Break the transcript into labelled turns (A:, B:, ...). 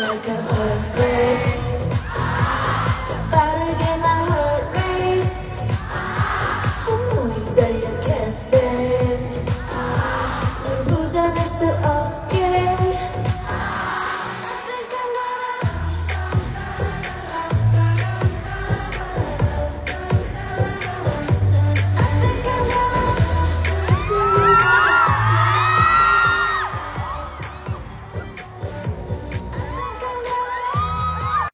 A: like an earthquake. 더 빠르게 my heart race. 온몸이 떨려 can't stand. 널 부정할 수